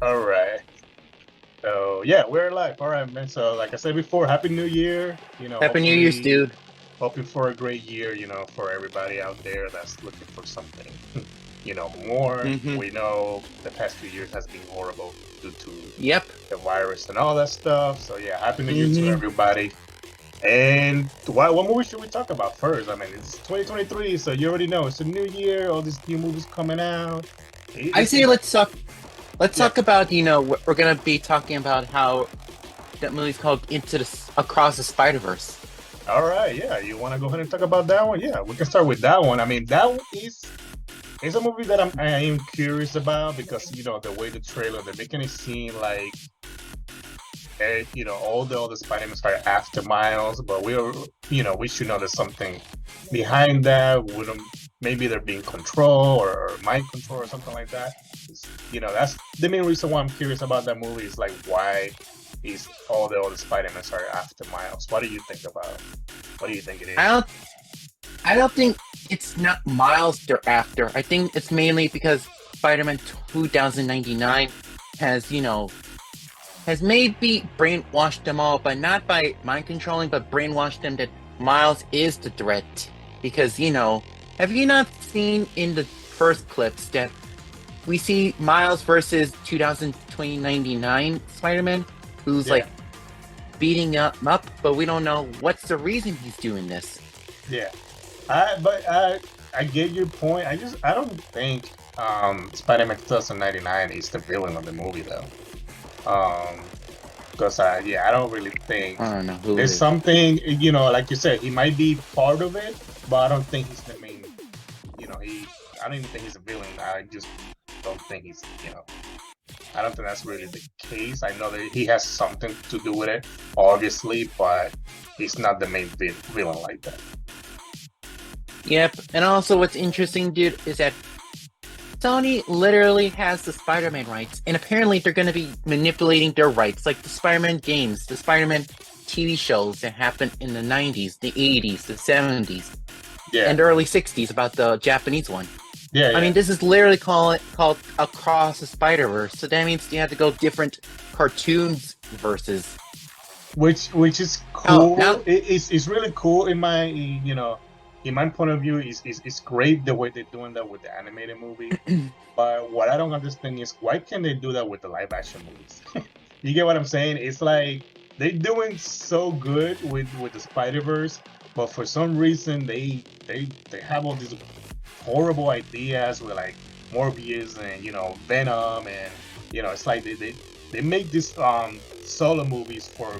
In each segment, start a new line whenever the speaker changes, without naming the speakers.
All right. So yeah, we're live. All right, man. So like I said before, Happy New Year.
Happy New Year's,
Hopefully
dude.
hoping for a great year, for everybody out there that's looking for something, more.
Mm-hmm.
We know the past few years has been horrible due to
Yep.
the virus and all that stuff. So yeah, Happy New Year to
Mm-hmm.
everybody. And what movie should we talk about first? I mean, it's 2023, so you already know it's a new year, all these new movies coming out.
I say
It's
let's talk. Let's
yeah.
talk about we're gonna be talking about how that movie's called Across the Spider Verse.
All right, yeah. You want to go ahead and talk about that one? Yeah, we can start with that one. I mean, that one is a movie that I am curious about because the way the trailer they're making it seem like all the other Spider-Man are after Miles, but we should know there's something behind that. Wouldn't maybe they're being control or mind control or something like that. That's the main reason why I'm curious about that movie is like why is all the other Spider-Man are after Miles. What do you think about it? What do you think it
I
is?
don't. I don't think it's not Miles they're after. I think it's mainly because Spider-Man 2099 has has maybe brainwashed them all, but not by mind controlling, but brainwashed them that Miles is the threat. Because have you not seen in the first clips that we see Miles versus 2099 Spider-Man, who's
Yeah,
like beating him up, but we don't know what's the reason he's doing this.
yeah. I get your point. I don't think Spider-Man 2099 is the villain of the movie though. Um, because I don't really think
I don't know who it
there's
is.
something like you said, he might be part of it, but I don't think he's the main. He I don't even think he's a villain. I just don't think he's. I don't think that's really the case. I know that he has something to do with it, obviously, but he's not the main villain like that.
Yep, and also what's interesting, dude, is that Sony literally has the Spider-Man rights, and apparently they're going to be manipulating their rights, like the Spider-Man games, the Spider-Man TV shows that happened in the 90s, the 80s, the 70s,
Yeah,
and the early 60s about the Japanese one.
yeah,
I
yeah.
mean, this is literally called Across the Spider-Verse, so that means you have to go different cartoons versus.
Which is
Oh, now,
cool. It's really cool in my point of view. It's great the way they're doing that with the animated movie. But what I don't understand is why can't they do that with the live action movies? You get what I'm saying? It's like they're doing so good with the Spider Verse, but for some reason they have all these horrible ideas with like Morbius and Venom and it's like they make these solo movies for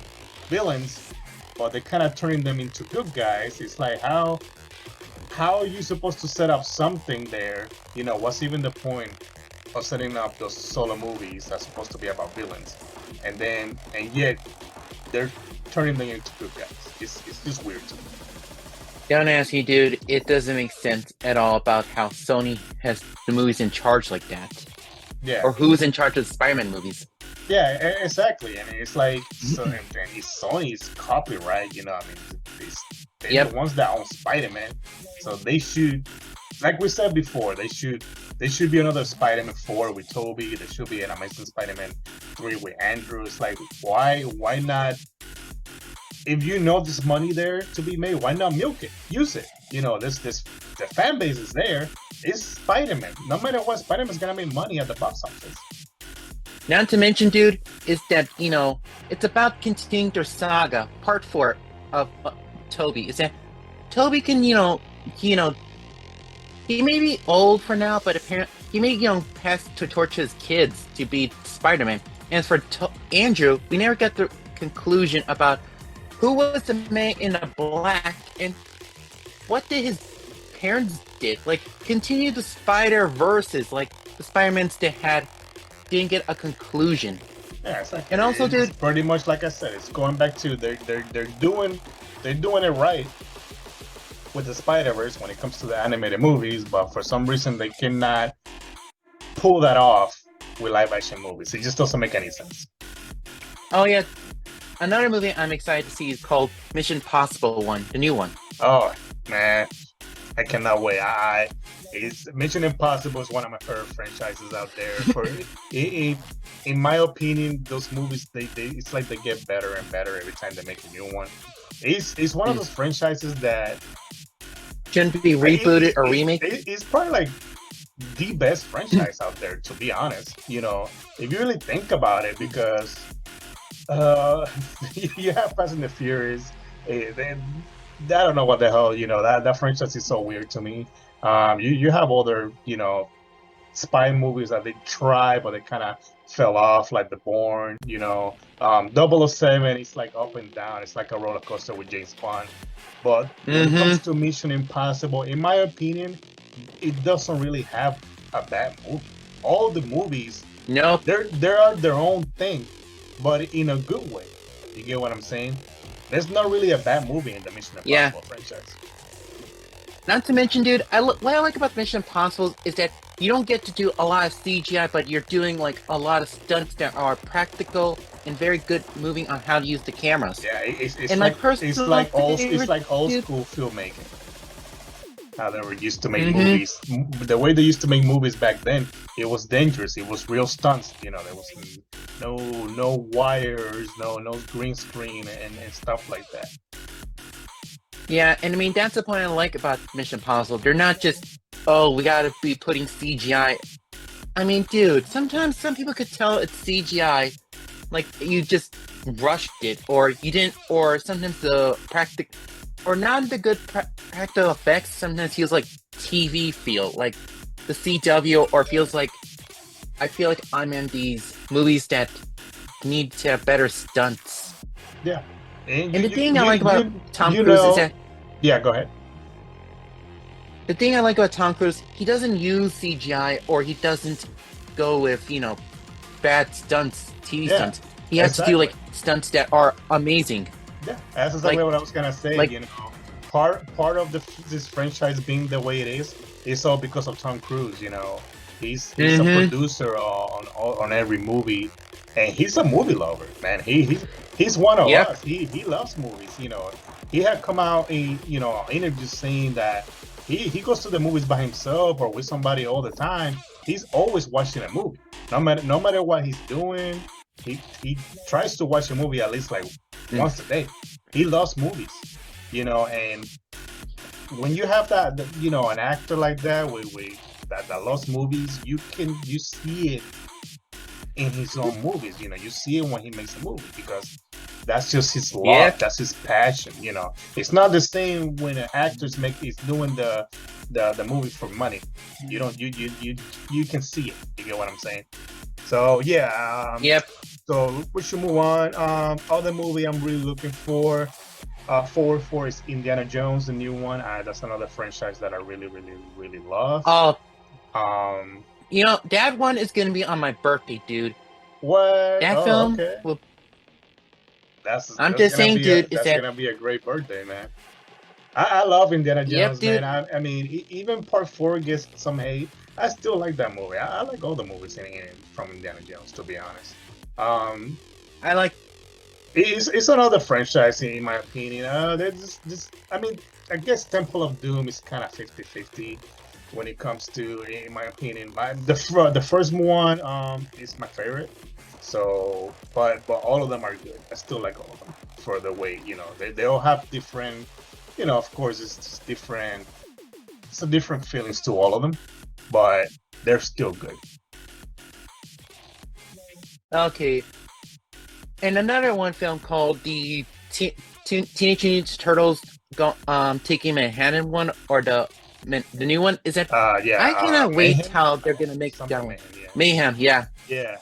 villains, but they're kind of turning them into good guys. It's like how are you supposed to set up something there? What's even the point of setting up those solo movies that's supposed to be about villains, and yet they're turning them into good guys. It's just weird to me.
don't ask you, dude, it doesn't make sense at all about how Sony has the movies in charge like that.
Yeah,
Or who's in charge of the Spider-Man movies.
yeah, exactly. And it's like so, and it's Sony's copyright. I mean, they're
Yep.
the ones that own Spider-Man, so they should, like we said before, they should be another Spider-Man 4 with Toby. There should be an Amazing Spider-Man 3 with Andrew. It's like why not? If you know there's money there to be made, why not milk it? Use it. This the fan base is there. It's Spider-Man. No matter what, Spider-Man's gonna make money at the box office.
Not to mention, dude, is that, it's about continuing their saga, part four of Toby. Is that Toby can, he may be old for now, but apparently he may, pass the torch to his kids to be Spider-Man. And for Andrew, we never got the conclusion about who was the man in the black and what did his parents did. Like, continue the Spider-Verses, like the Spider-Mans they had didn't get a conclusion.
Yeah, it's like
And also,
it's
dude,
pretty much like I said. It's going back to they're doing it right with the Spider Verse when it comes to the animated movies, but for some reason they cannot pull that off with live action movies. It just doesn't make any sense.
oh yeah, another movie I'm excited to see is called Mission Possible one, the new one.
Oh man, I cannot wait. It's Mission Impossible is one of my favorite franchises out there. In my opinion, those movies it's like they get better and better every time they make a new one. It's one of those franchises that
shouldn't be rebooted or remade.
It's probably like the best franchise out there, to be honest. You know, if you really think about it, because you have Fast and the Furious. I don't know what the hell, you know, that franchise is so weird to me. You have other, you know, spy movies that they try, but they kind of fell off, like The Bourne, you know. 007, it's like up and down. It's like a roller coaster with James Bond. But when it comes to Mission Impossible, in my opinion, it doesn't really have a bad movie. All the movies,
no,
they are their own thing, but in a good way. You get what I'm saying? There's not really a bad movie in the Mission Impossible franchise.
Not to mention, dude, what I like about Mission Impossible is that you don't get to do a lot of CGI, but you're doing like a lot of stunts that are practical and very good moving on how to use the cameras.
Yeah, it's
and
like
it's
like old school filmmaking. How they were used to make movies. The way they used to make movies back then, it was dangerous. It was real stunts. You know, there was no wires, no green screen and stuff like that.
Yeah, and I mean that's the point I like about Mission Impossible. They're not just, oh, we gotta be putting CGI. I mean, dude, sometimes some people could tell it's CGI, like you just rushed it, or you didn't, or sometimes the or not the good practical effects sometimes feels like TV feel, like the CW, or feels like I feel like I'm in these movies that need to have better stunts.
Yeah.
And the thing I like about Tom Cruise is that...
Yeah, go ahead.
The thing I like about Tom Cruise, he doesn't use CGI, or he doesn't go with, you know, bad stunts, TV stunts. He has to do, like, stunts that are amazing.
Yeah, that's exactly what I was gonna say. Like, you know, part of this franchise being the way it is all because of Tom Cruise. You know, he's a producer on every movie, and he's a movie lover, man. He's one of us. He loves movies. You know, he had come out in interviews saying that he goes to the movies by himself or with somebody all the time. He's always watching a movie, no matter what he's doing. He tries to watch a movie at least like once a day. He loves movies, you know, and when you have that, you know, an actor like that that loves movies, you see it in his own movies. You know, you see it when he makes a movie, because that's just his love, that's his passion. You know, it's not the same when an actor's is doing the movie for money. You don't you can see it. You get what I'm saying? So yeah. So we should move on. Other movie I'm really looking forward for is Indiana Jones, the new one. That's another franchise that I really love.
Oh, you know, that one is gonna be on my birthday, dude.
What?
That film?
Okay.
Well,
I'm just saying, dude. That's gonna be a great birthday, man. I love Indiana Jones, man. I mean, even Part 4 gets some hate. I still like that movie. I like all the movies from Indiana Jones, to be honest.
I like.
It's another franchise, in my opinion. I mean, I guess Temple of Doom is kind of 50-50 when it comes to, in my opinion. The first one is my favorite. So, but all of them are good. I still like all of them for the way, you know, they all have different, you know, of course it's just different. It's a different feelings to all of them, but they're still good.
Okay. And another one film called the Teenage Mutant Turtles Taking Manhattan one, or the new one, is that?
Yeah.
I cannot wait how they're gonna make that one. Mayhem, yeah.
Yeah.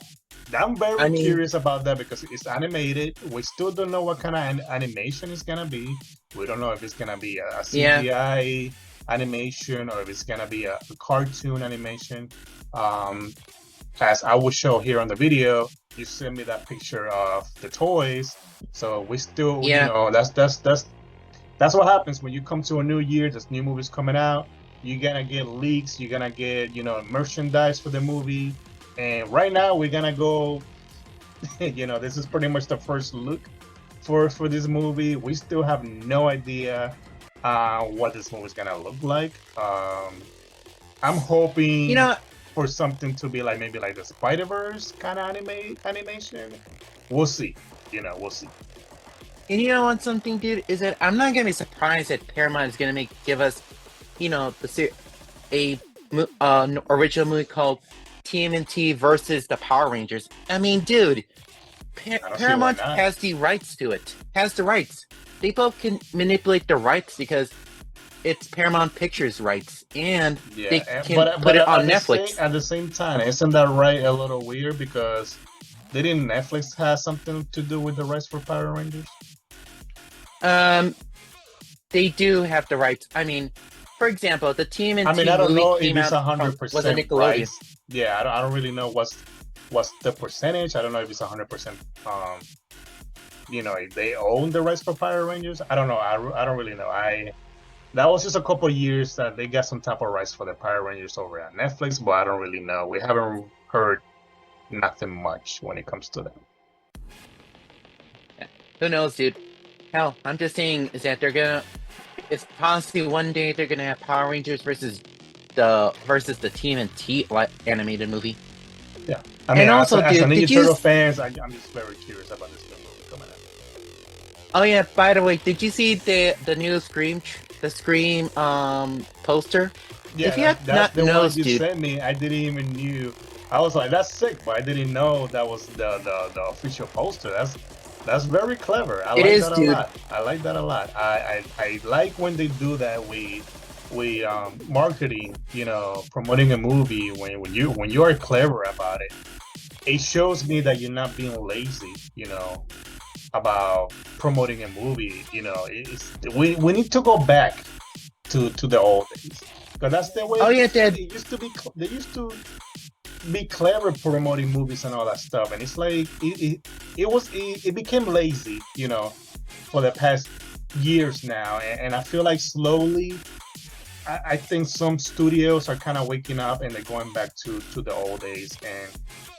I'm very curious about that because it's animated. We still don't know what kind of animation it's gonna be. We don't know if it's gonna be a CGI animation or if it's gonna be a cartoon animation. As I will show here on the video, you send me that picture of the toys. So we still, you know, that's what happens when you come to a new year. There's new movies coming out. You're gonna get leaks. You're gonna get, you know, merchandise for the movie. And right now we're gonna go, you know, this is pretty much the first look for this movie. We still have no idea what this movie's gonna look like. I'm
You
hoping
know,
for something to be like maybe like the Spider-Verse kind of animation. We'll see. We'll see.
and you know what? Something, dude, is that I'm not gonna be surprised that Paramount is gonna give us, a original movie called TMNT versus the Power Rangers. I mean, dude,
I don't see why
Paramount
not.
has the rights to it. Has the rights. They both can manipulate the rights because it's Paramount Pictures rights, and they
Yeah,
can
but
put it on
at the same
Netflix.
time, isn't that right? A little weird because didn't Netflix have something to do with the rights for Power Rangers?
Um, they do have the rights. I mean, for example, the
I mean,
TMNT
I don't
movie
know if
came
it's
out
a
from
hundred
was a
percent
Nickelodeon.
rights. Yeah, I don't really know what's the percentage. I don't know if it's 100%. If they own the rights for Power Rangers. I don't know. I don't really know. That was just a couple years that they got some type of rights for the Power Rangers over at Netflix, but I don't really know. We haven't heard nothing much when it comes to that.
Who knows, dude? Hell, I'm just saying is that they're gonna. It's possibly one day they're gonna have Power Rangers versus the TMNT animated movie.
Yeah, I mean,
And also,
as a
dude, did
Ninja
you?
Turtle fans, I'm just very curious about this new movie coming out.
Oh yeah. By the way, did you see the new Scream poster?
Yeah,
If you have
that's
not
the one
knows,
you
dude,
sent me. I didn't even knew. I was like, that's sick, but I didn't know that was the official poster. That's very clever. I
it
like
is,
that a
dude.
lot. I like that a lot. I like when they do that. We marketing, promoting a movie when you are clever about it. It shows me that you're not being lazy, about promoting a movie. We need to go back to the old days because that's the way
Oh
it
yeah,
used to
Dad.
be. It used to be. They used to be clever promoting movies and all that stuff, and it's like it became lazy, for the past years now, and I feel like slowly. I think some studios are kind of waking up and they're going back to the old days,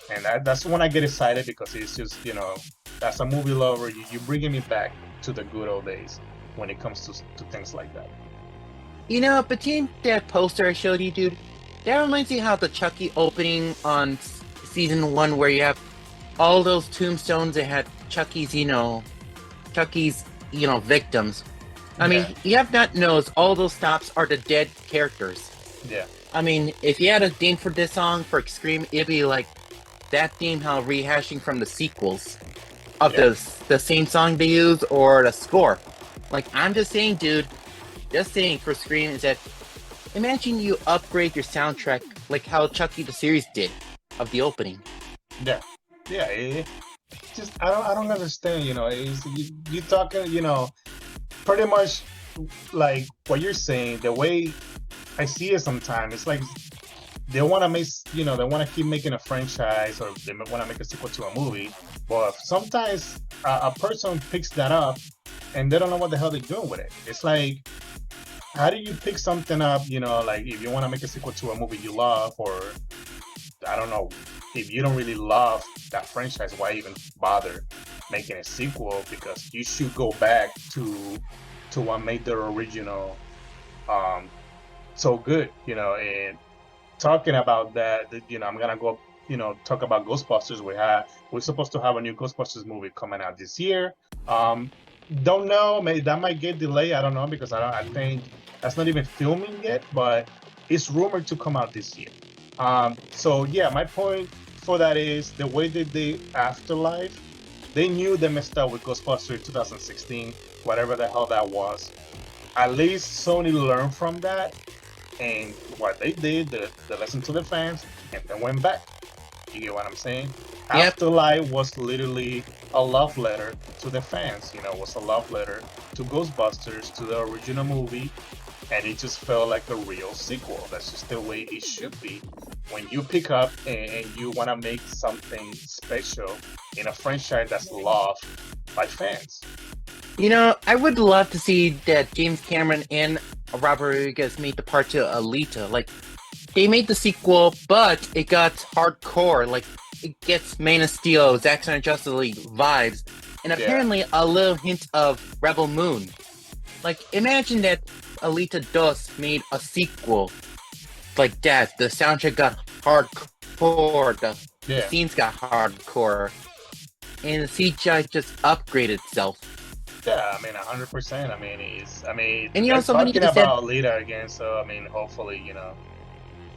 and that's when I get excited because it's just as a movie lover, you bringing me back to the good old days when it comes to things like that.
Between that poster I showed you, dude, that reminds me how the Chucky opening on season one, where you have all those tombstones that had Chucky's, victims. I mean,
Yeah,
you have not knows all those stops are the dead characters.
yeah,
I mean, if you had a theme for this song for Scream, it'd be like that theme, how rehashing from the sequels of
yeah.
the same song they use or the score. Like, I'm just saying, dude, just saying for Scream is that imagine you upgrade your soundtrack like how Chucky the series did of the opening.
Yeah, yeah. Just I don't understand. You talking. Pretty much like what you're saying. The way I see it sometimes, it's like they want to make. They want to keep making a franchise or they want to make a sequel to a movie. But sometimes a person picks that up and they don't know what the hell they're doing with it. It's like how do you pick something up? Like if you want to make a sequel to a movie you love or I don't know if you don't really love that franchise, why even bother making a sequel? Because you should go back to what made the original um so good, and talking about that, I'm gonna go, talk about Ghostbusters. We're supposed to have a new Ghostbusters movie coming out this year. Um, don't know, maybe that might get delayed. I don't know because I think that's not even filming yet, but it's rumored to come out this year. So yeah, my point for that is the way they did Afterlife. They knew they messed up with Ghostbusters 2016, whatever the hell that was. At least Sony learned from that and what they did, the lesson to the fans, and then went back. You get what I'm saying?
Yep.
Afterlife was literally a love letter to the fans. Was a love letter to Ghostbusters, to the original movie, and it just felt like a real sequel. That's just the way it should be. When you pick up and you want to make something special in a franchise that's loved by fans.
I would love to see that James Cameron and Robert Rodriguez made the part to Alita. Like, they made the sequel, but it got hardcore. Like, it gets Man of Steel, Zack Snyder Justice League vibes, and
Yeah,
apparently a little hint of Rebel Moon. Like, imagine that Alita Dos made a sequel like that. The soundtrack got hardcore, the
Yeah,
scenes got hardcore, and the CGI just upgraded itself.
yeah. I mean, 100%. I mean,
And
they're
something
talking
you said,
about Lita again, so I mean, hopefully,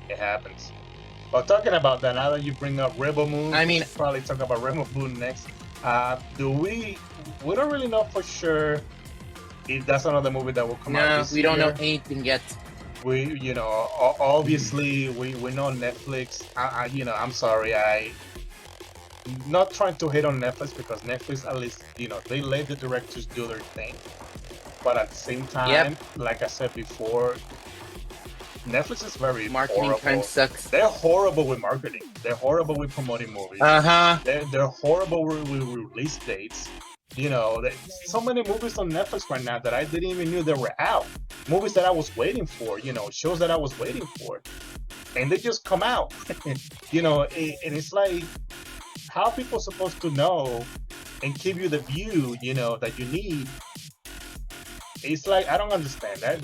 it happens. But talking about that, now that you bring up Rebel Moon,
I
we
mean,
should probably talk about Rebel Moon next. Do we don't really know for sure if that's another movie that will come out
no,
this
we don't know
year.
anything yet.
We, obviously we know Netflix. I'm sorry, not trying to hate on Netflix because Netflix at least, they let the directors do their thing. But at the same
Yep,
time, like I said before, Netflix is very
marketing time
horrible.
sucks.
They're horrible with marketing. They're horrible with promoting movies.
Uh-huh.
They're horrible with release dates. So many movies on Netflix right now that I didn't even knew they were out. Movies that I was waiting for, shows that I was waiting for, and they just come out. And it's like, how are people supposed to know and give you the view, that you need? It's like, I don't understand that.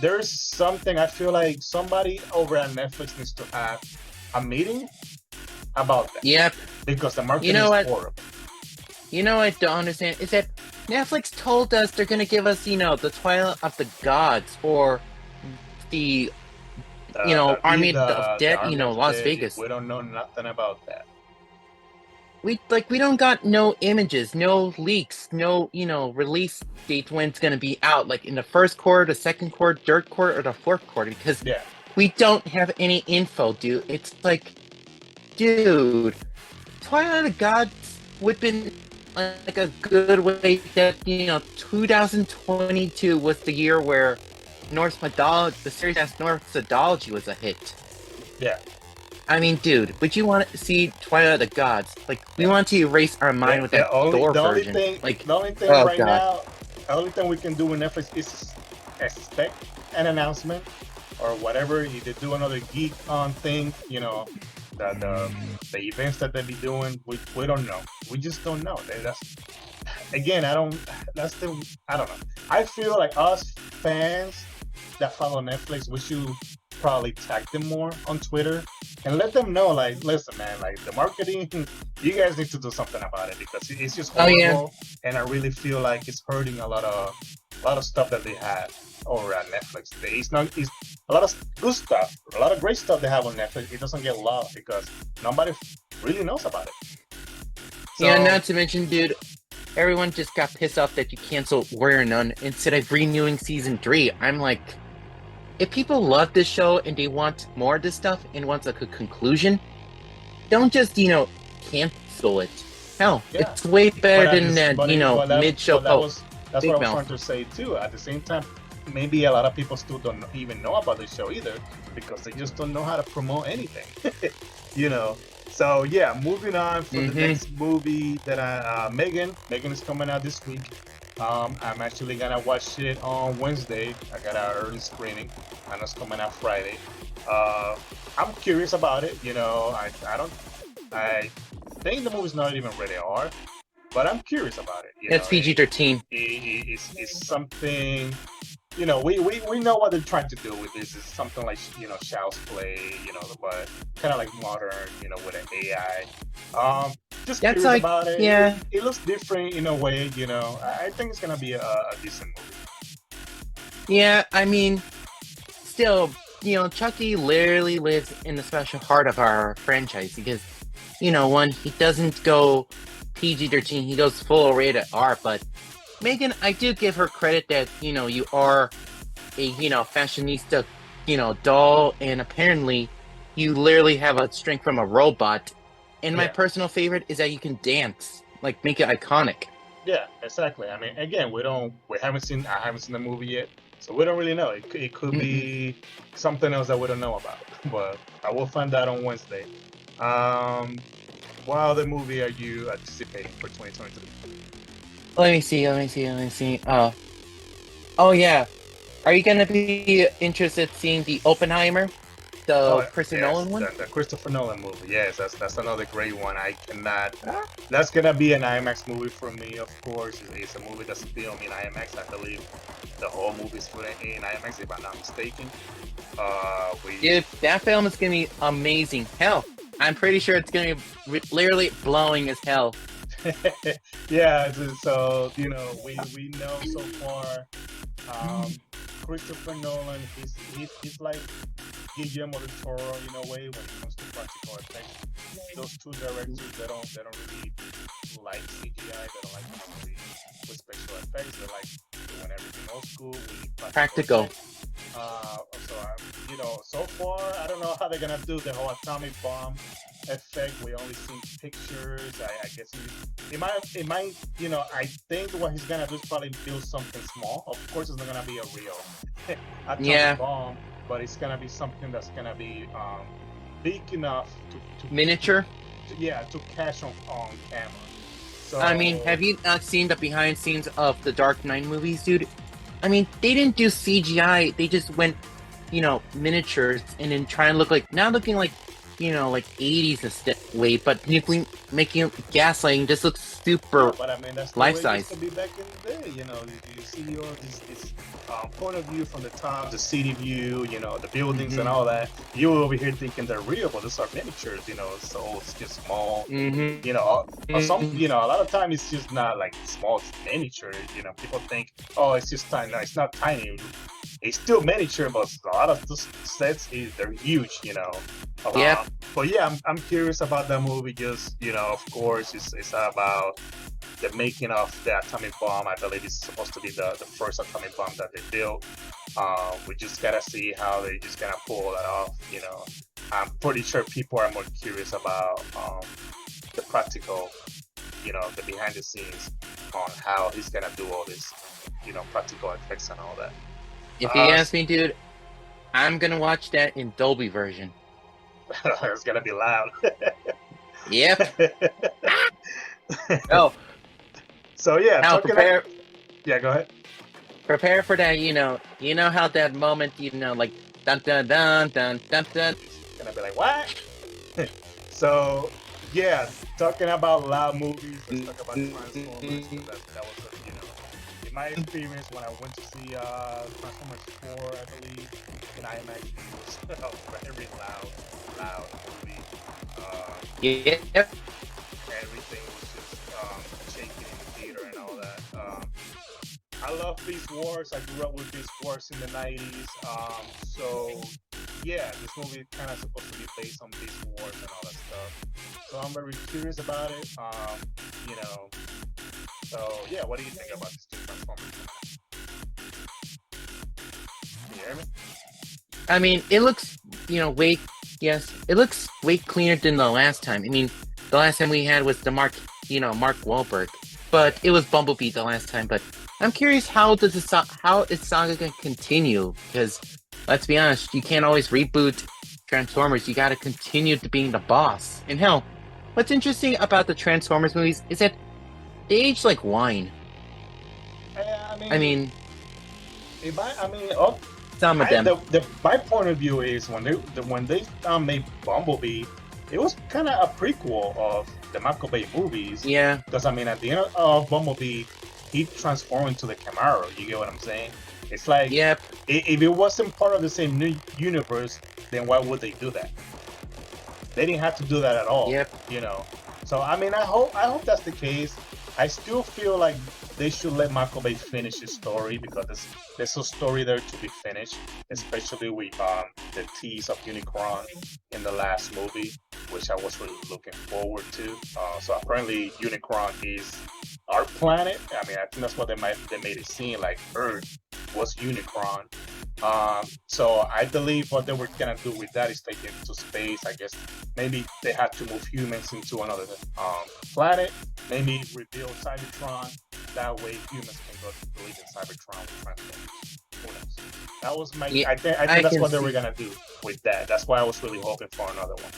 There's something, I feel like somebody over at Netflix needs to have a meeting about that
Yep.
because the marketing
You know
is
what?
horrible.
You know what I don't understand is that Netflix told us they're gonna give us, the Twilight of the Gods or the Army of
The
Dead,
Army of
Las
Dead,
Vegas.
we don't know nothing about that.
We don't got no images, no leaks, no release date when it's gonna be out, like in the first quarter, the second quarter, third quarter, or the fourth quarter, because
Yeah,
we don't have any info, dude. It's like, dude, Twilight of the Gods would have been like a good way that 2022 was the year where Norse mythology, the series as Norse mythology was a hit.
yeah.
I mean, dude, would you want to see Twilight of the Gods? Like, we want to erase our mind with that Thor version. Like,
the only thing
oh
right
god,
now, the only thing we can do with Netflix is expect an announcement or whatever. If they do another geek on thing, the events that they be doing, we don't know. We just don't know. That's again, I don't. That's the I don't know. I feel like us fans that follow Netflix, we should probably tag them more on Twitter and let them know, like, listen, man, like the marketing, you guys need to do something about it because it's just
oh yeah,
horrible, and I really feel like it's hurting a lot of stuff that they have over at Netflix. It's a lot of good stuff, a lot of great stuff they have on Netflix. It doesn't get loved because nobody really knows about it. So,
yeah. Not to mention, dude, everyone just got pissed off that you canceled Warrior Nun instead of renewing season 3. I'm like, if people love this show and they want more of this stuff and want a conclusion, don't just cancel it. Hell,
yeah.
it's way better than that mid-show
That's
Big
what I was
mouth.
trying to say too. At the same time, maybe a lot of people still don't even know about the show either because they just don't know how to promote anything. you know. So yeah, moving on for the next movie that Megan is coming out this week. I'm actually gonna watch it on Wednesday. I got an early screening, and it's coming out Friday. I'm curious about it. I think the movie's not even rated R, but I'm curious about it.
That's PG-13.
It's something. We know what they're trying to do with this. It's something like Child's Play. But kind of like modern. With an AI. Just
That's
curious
like,
about it.
yeah.
It looks different in a way. I think it's gonna be a decent movie.
Yeah, I mean, still, Chucky literally lives in the special heart of our franchise because, one, he doesn't go PG-13, he goes full rated R, but Megan, I do give her credit that, you are a, fashionista, doll, and apparently you literally have a strength from a robot. And my personal favorite is that you can dance, like make it iconic.
Yeah, exactly. I mean, again, I haven't seen the movie yet, so we don't really know. It could be something else that we don't know about, but I will find out on Wednesday. What other movie are you anticipating for 2023?
Let me see. Oh yeah. Are you gonna be interested in seeing the Oppenheimer? The
Oh
Christopher
yes,
Nolan one?
the Christopher Nolan movie. Yes, that's another great one. I cannot. That's gonna be an IMAX movie for me, of course. It's a movie that's filmed in IMAX. I believe the whole movie is filmed in IMAX, if I'm not mistaken. We
Dude, that film is gonna be amazing. Hell, I'm pretty sure it's gonna be literally blowing as hell.
yeah. So we know so far. Um, Christopher Nolan, he's like Guillermo del Toro in a way when it comes to practical effects. Those two directors, they don't really like CGI. They don't like really with special effects. They like doing everything old school with practical
Practical.
effects. So so far I don't know how they're gonna do the whole atomic bomb effect. We only seen pictures. I guess it might. I think what he's gonna do is probably build something small. Of course, it's not gonna be a real atomic
Yeah,
bomb, but it's gonna be something that's gonna be big enough
miniature.
to catch on camera. So
I mean, have you not seen the behind scenes of the Dark Knight movies, dude? I mean, they didn't do CGI. They just went, miniatures and then try and look like, not looking like, like 80s way, but making gaslighting just look super
but I mean, that's the
life
way it used
size.
to be back in the day. You see all this point of view from the top, the city view, the buildings and all that. You over here thinking they're real, but these are miniatures. So it's just small.
Mm-hmm.
Some,
Mm-hmm.
a lot of time it's just not like small, it's miniature. People think, oh, it's just tiny. No, it's not tiny. It's still miniature, but a lot of those sets they're huge.
Yep.
But yeah, I'm curious about that movie. Just of course, it's about the making of the atomic bomb. I believe it's supposed to be the first atomic bomb that they built. We just gotta see how they just gonna pull that off. I'm pretty sure people are more curious about the practical, the behind the scenes on how he's gonna do all this, practical effects and all that.
If you ask me, dude, I'm gonna watch that in Dolby version.
It's gonna be loud.
Yep. Oh,
So yeah,
now
yeah, go ahead.
prepare for that. How that moment, like dun dun dun dun dun dun.
It's gonna be like what? So yeah, talking about loud movies, let's talk about Transformers. That was in my experience when I went to see Transformers 4, I believe, in IMAX. It was a very loud movie.
Yep.
Everything was just shaking in the theater and all that. I love Beast Wars. I grew up with Beast Wars in the 90s. So yeah, this movie is kind of supposed to be based on Beast Wars and all that stuff. So I'm very curious about it. So yeah, what do you think about this new Transformers? Can you hear me?
I mean, it looks, it looks way cleaner than the last time. I mean, the last time we had was the Mark Wahlberg, but it was Bumblebee the last time. But I'm curious how is Saga gonna continue? Because let's be honest, you can't always reboot Transformers. You got to continue to being the boss. And hell, what's interesting about the Transformers movies is that they age like wine. I mean, some of them.
My point of view is when they made Bumblebee, it was kind of a prequel of the Michael Bay movies.
Yeah.
Because at the end of Bumblebee, he transformed into the Camaro. You get what I'm saying? It's like,
Yep.
If it wasn't part of the same new universe, then why would they do that? They didn't have to do that at all.
Yep.
So I hope that's the case. I still feel like they should let Michael Bay finish his story because there's a story there to be finished, especially with the tease of Unicron in the last movie, which I was really looking forward to. So apparently Unicron is our planet. I mean, I think that's what they made it seem like Earth was Unicron. So I believe what they were gonna do with that is take it to space. I guess maybe they had to move humans into another planet. Maybe rebuild Cybertron. That way humans can go to live in Cybertron with Transformers. Who knows? That was my.
Yeah,
I think that's what they were gonna do with that. That's why I was really hoping for another one.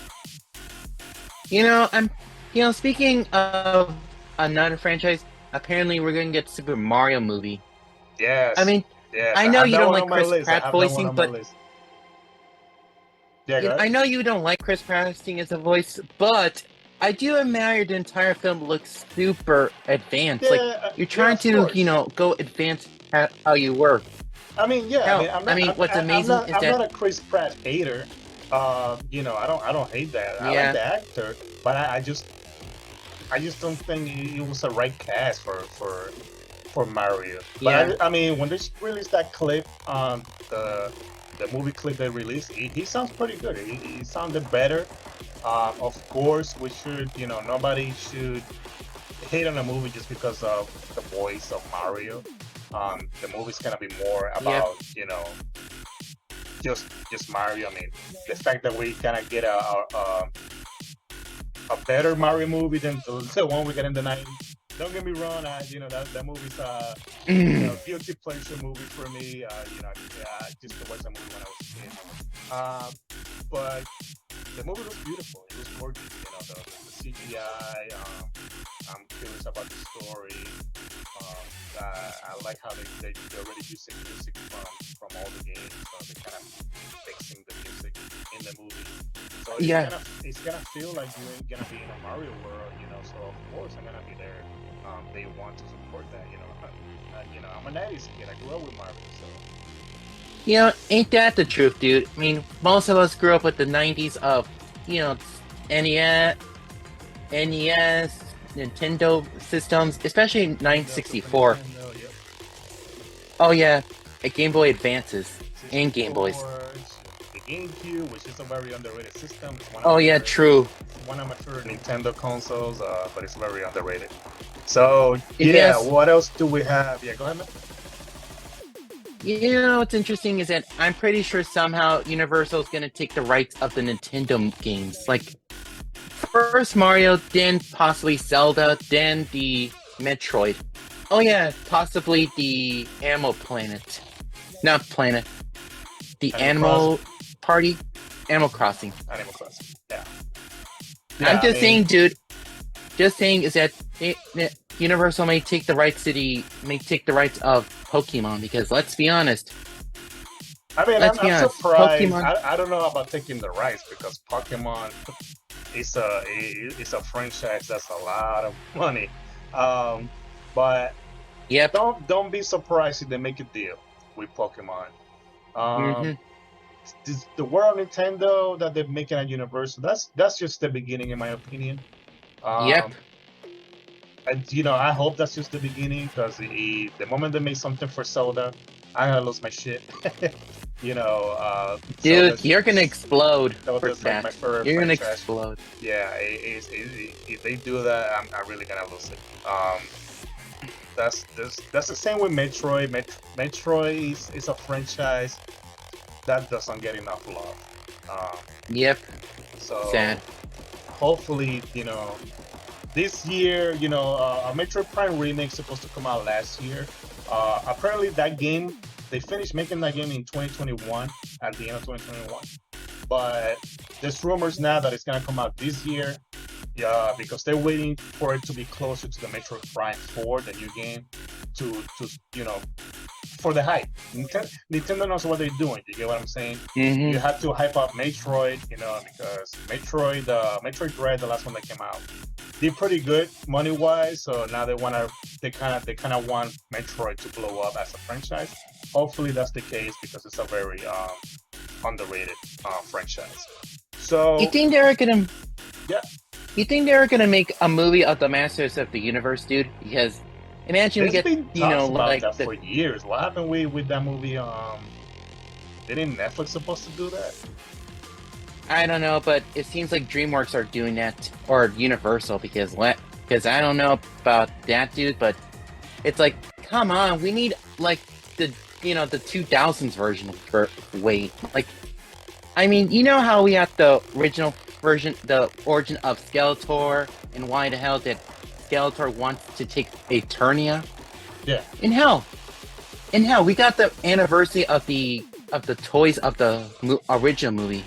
Speaking of another franchise, apparently we're gonna get Super Mario movie.
Yes.
I mean,
yes.
I know you don't like
Chris
Pratt voicing, but
Yeah, go
I
ahead.
know you don't like Chris Pratt singing as a voice, but I do admire the entire film looks super advanced. Like
Yeah,
you're
yeah,
trying
of
to,
course.
go advanced at how you were.
I mean, yeah. I
Hell,
mean, I'm
I
not.
mean, what's amazing is
I'm
that
not a Chris Pratt hater. I don't hate that. I like
yeah,
the actor, but I just don't think it was a right cast for Mario.
yeah,
I mean, when they released that clip, the movie clip they released, he sounds pretty good. He sounded better. Of course, we should, nobody should hate on a movie just because of the voice of Mario. The movie's gonna be more
yep,
about, just Mario. I mean, the fact that we kind of get a better Mario movie than the one we got in the '90s. Don't get me wrong, that movie's guilty pleasure movie for me. Just to watch that movie when I was a kid. But the movie was beautiful. It was gorgeous. The CGI. I'm curious about the story. I like how they're already using music from all the games, so they're kind of fixing the music in the movie. So
yeah.
it's gonna feel like you're gonna be in a Mario world, So of course I'm gonna be there. They want to support that, I'm a '90s kid. I grew up with Mario, so
Ain't that the truth, dude? I mean, most of us grew up with the '90s of, you know, NES, NES, Nintendo systems, especially
Nintendo, Super
964.
Nintendo, yep.
Oh yeah, Game Boy Advances and Game Boys.
64, the GameCube, which is a very underrated system.
Oh yeah, true.
One of my favorite Nintendo consoles, but it's very underrated. So yeah,
Yes,
what else do we have? Yeah, go ahead, man.
what's interesting is that I'm pretty sure somehow Universal is gonna take the rights of the Nintendo games. Like first Mario, then possibly Zelda, then the Metroid. Oh yeah, possibly the Animal Planet. Not Planet. The
Animal Crossing.
Animal Party. Animal Crossing.
Animal Crossing. Yeah,
I'm
yeah. I
just
mean,
saying, dude. Just saying is that Universal may take the rights of Pokemon because let's be honest. Let's be
I'm
honest.
surprised.
Pokemon.
I don't know about taking the rights because Pokemon is a franchise that's a lot of money. Um, but
Yep.
don't be surprised if they make a deal with Pokemon. Um,
Hmm.
the world of Nintendo that they're making at Universal, that's just the beginning, in my opinion.
Yep.
Um, I hope that's just the beginning because the moment they make something for Zelda, I'm gonna lose my shit.
Dude, you're gonna explode for
Zelda's like my
that.
favorite
You're gonna
franchise.
explode.
Yeah, if they do that, I'm really gonna lose it. That's the same with Metroid. Metroid is a franchise that doesn't get enough love.
Yep.
So
Sad.
hopefully, this year, a Metroid Prime remake supposed to come out last year. Apparently, that game they finished making that game in 2021 at the end of 2021. But there's rumors now that it's gonna come out this year. Yeah, because they're waiting for it to be closer to the Metroid Prime 4, the new game, to for the hype. Nintendo knows what they're doing. You get what I'm saying?
Hmm.
You have to hype up Metroid, because Metroid Dread, the last one that came out, did pretty good money wise. So now they kind of want Metroid to blow up as a franchise. Hopefully that's the case because it's a very underrated franchise.
You
So
think they're gonna?
yeah,
You think they're gonna make a movie of the Masters of the Universe, dude? Because imagine we
there's
get,
been talks about
like
that
the
for years. What happened with that movie? Didn't Netflix supposed to do that?
I don't know, but it seems like DreamWorks are doing that, or Universal, because I don't know about that, dude, but it's like, come on, we need like the the 2000s version for wait, like, I mean, you know how we have the original version, the origin of Skeletor, and why the hell did Skeletor want to take Eternia?
Yeah,
In hell, we got the anniversary of the toys of the original movie.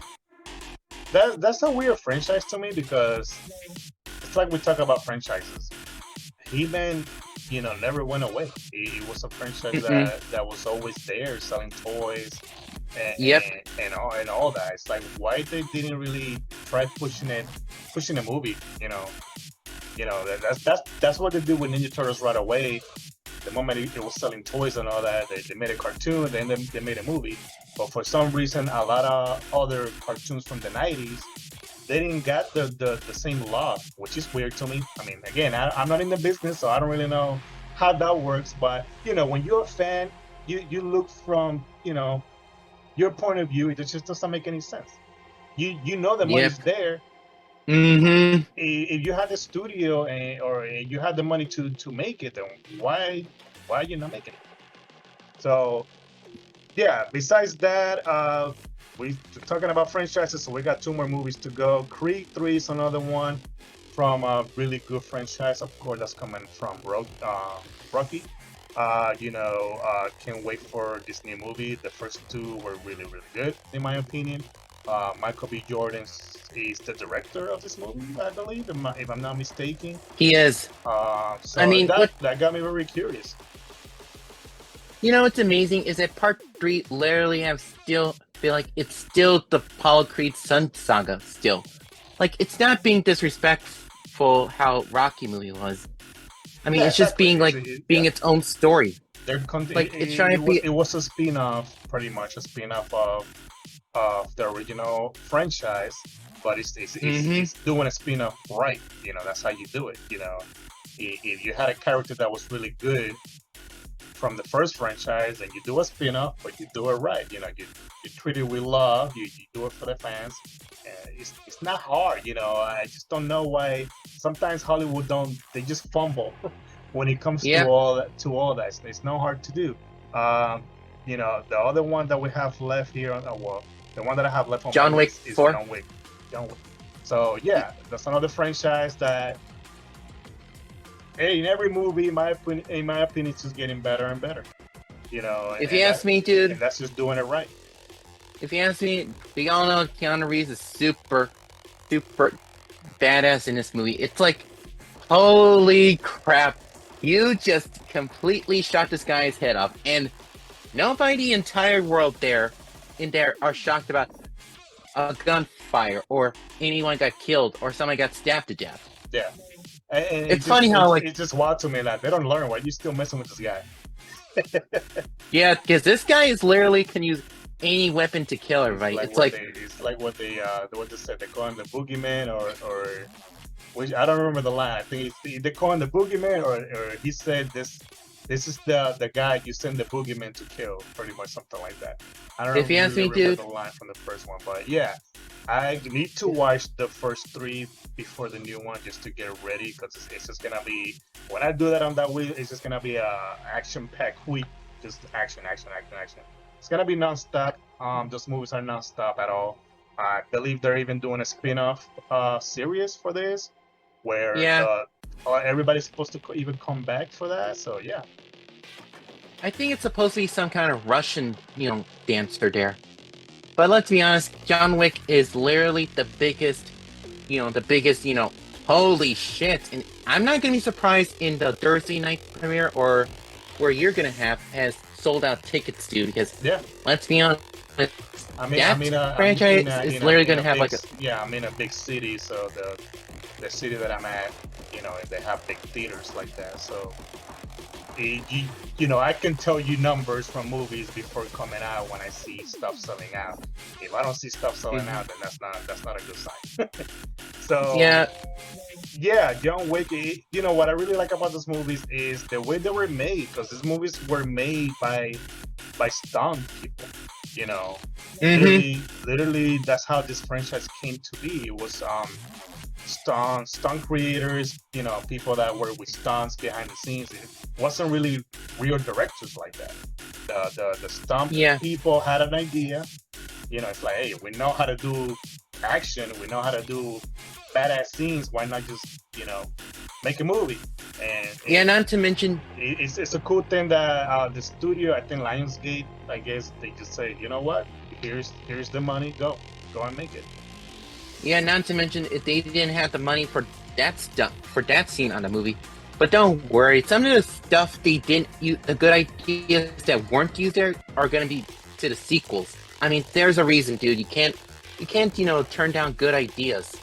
that's a weird franchise to me because it's like we talk about franchises. He-Man, never went away. It was a franchise
Mm-mm.
that was always there, selling toys.
Yep.
And all that. It's like why they didn't really try pushing the movie. That's what they did with Ninja Turtles right away. The moment it was selling toys and all that, they made a cartoon, then they made a movie. But for some reason, a lot of other cartoons from the 90s, they didn't get the same love, which is weird to me. I mean, again, I'm not in the business, so I don't really know how that works. But, when you're a fan, you look from, your point of view. It just doesn't make any sense. You know the
Yep.
money's there.
Mm-hmm.
If you had the studio or you had the money to make it, then why are you not making it? So yeah. Besides that, we're talking about franchises, so we got two more movies to go. Creed 3 is another one from a really good franchise. Of course, that's coming from Rocky. Can't wait for this new movie. The first two were really, really good, in my opinion. Michael B. Jordan is the director of this movie, I believe, if I'm not mistaken.
He is.
So
I mean,
that got me very curious.
What's amazing is that Part 3 literally feel like it's still the Apollo Creed Sun Saga still. Like, it's not being disrespectful how Rocky movie was. I mean,
Yeah,
it's just
exactly.
being its own story.
It's trying to be. It was a spin-off, pretty much a spin-off of the original franchise, but it's doing a spin-off right. That's how you do it. If you had a character that was really good from the first franchise and you do a spin-off, but you do it right. You treat it with love. You do it for the fans. It's not hard. I just don't know why sometimes Hollywood they just fumble when it comes to all that. It's not hard to do. The other one that we have left here the one that I have left on
John
my
Wick
list is
4.
John Wick. So yeah, that's another franchise that, hey, in every movie, in my opinion, it's just getting better and better.
If you ask me, dude,
and that's just doing it right.
If you ask me, we all know Keanu Reeves is super, super badass in this movie. It's like, holy crap, you just completely shot this guy's head off, and nobody in the entire world in there are shocked about a gunfire or anyone got killed or somebody got stabbed to death.
Yeah. And
it's funny how
it's just wild to me that they don't learn. Why you still messing with this guy?
Yeah, because this guy literally can use any weapon to kill everybody. It's like
what they said. They call him the boogeyman, or which I don't remember the line. I think they call him the boogeyman, or he said this is the guy you send the boogeyman to kill, pretty much something like that. I don't
if you ask me, dude,
the line from the first one, but yeah, I need to watch the first three before the new one just to get ready, because it's just gonna be, when I do that on that week, it's just gonna be a action-packed week, just action. It's gonna be non-stop. Those movies are non-stop at all. I believe they're even doing a spin-off series for this, where everybody's supposed to even come back for that. So yeah,
I think it's supposed to be some kind of Russian, dancer there. But let's be honest, John Wick is literally the biggest, holy shit. And I'm not going to be surprised in the Thursday night premiere or where you're going to have as sold out tickets, dude. Because let's be honest, franchise is literally going to have
I'm in a big city, so the city that I'm at, they have big theaters like that. So I can tell you numbers from movies before coming out when I see stuff selling out. If I don't see stuff selling out, then that's not a good sign. So John Wick. What I really like about these movies is the way they were made, because these movies were made by stunt people. Literally, that's how this franchise came to be. It was stunt creators, people that were with stunts behind the scenes. It wasn't really real directors like that. The stunt people had an idea. It's like, hey, we know how to do action, we know how to do badass scenes. Why not just make a movie? And
not to mention,
it's a cool thing that the studio, I think Lionsgate, I guess they just say, you know what, here's the money, go and make it.
Yeah, not to mention, if they didn't have the money for that stuff, for that scene on the movie. But don't worry, some of the stuff they didn't use, the good ideas that weren't used there are going to be to the sequels. I mean, there's a reason, dude. You can't, turn down good ideas,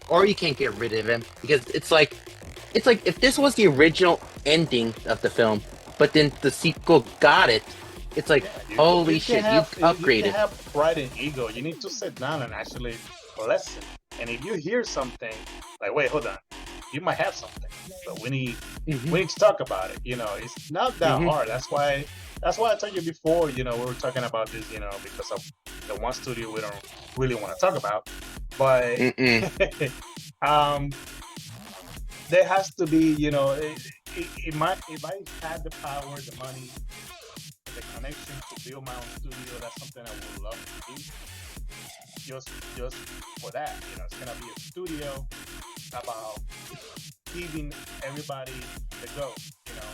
or you can't get rid of him because it's like if this was the original ending of the film, but then the sequel got it. It's like,
Yeah,
holy
you can
shit, you
have you can
upgraded.
have pride and ego. You need to sit down and actually listen. And if you hear something like, wait, hold on, you might have something, but
Hmm.
we need to talk about it. It's not that
Hmm.
hard. That's why I told you before. We were talking about this. Because of the one studio we don't really want to talk about, but
Mm-mm.
um, there has to be. If I had the power, the money, the connection to build my own studio, that's something I would love to do. Just for that, it's gonna be a studio about giving everybody the go. You know,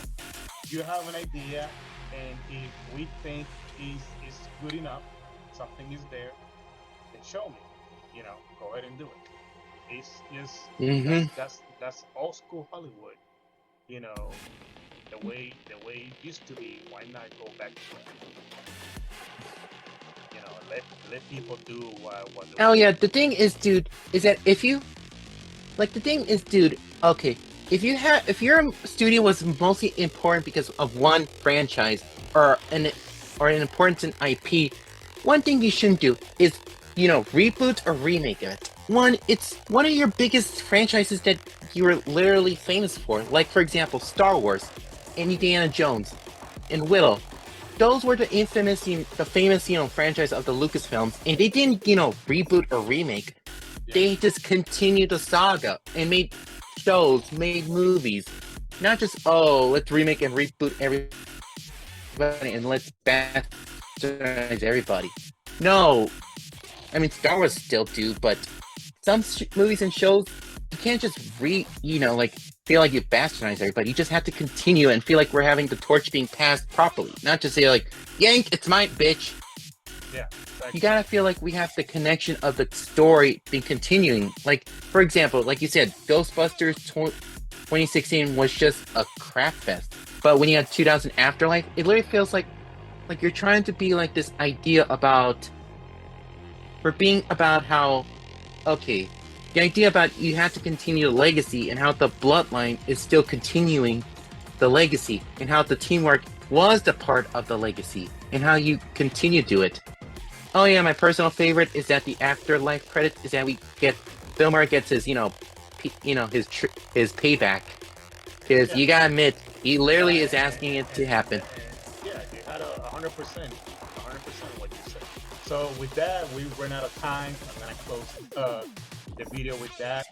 you have an idea, and if we think is good enough, something is there, then show me. Go ahead and do it. It's just
Hmm.
that's old school Hollywood. You know, the way it used to be. Why not go back to it? Let people do what they
Oh
want
yeah,
to
the
do.
thing is, dude, is that if you like the thing is, dude, okay, if your studio was mostly important because of one franchise or an importance in IP, one thing you shouldn't do is, reboot or remake it. It's one of your biggest franchises that you are literally famous for. Like for example, Star Wars, Indiana Jones, and Willow. Those were the famous, franchise of the Lucasfilms, and they didn't, reboot or remake.
Yeah,
They just continued the saga and made shows, made movies. Not just, oh, let's remake and reboot everybody and let's bastardize everybody. No, I mean, Star Wars still do, but some movies and shows, you can't just like, feel like you bastardize everybody. You just have to continue and feel like we're having the torch being passed properly. Not just say, like, yank, it's mine, bitch.
yeah,
You
exactly.
gotta feel like we have the connection of the story being continuing. Like, for example, like you said, Ghostbusters 2016 was just a crap fest. But when you had 2000 Afterlife, it literally feels like you're trying to be like this idea about for being about how okay, the idea about you have to continue the legacy and how the bloodline is still continuing the legacy and how the teamwork was the part of the legacy and how you continue to do it. Oh yeah, my personal favorite is that the afterlife credit is that we get Bill Murray gets his his payback because
Yeah,
you gotta admit he
yeah,
literally is asking it to happen.
and yeah, you had 100% what you said. So with that, we ran out of time. I'm gonna close the video with that.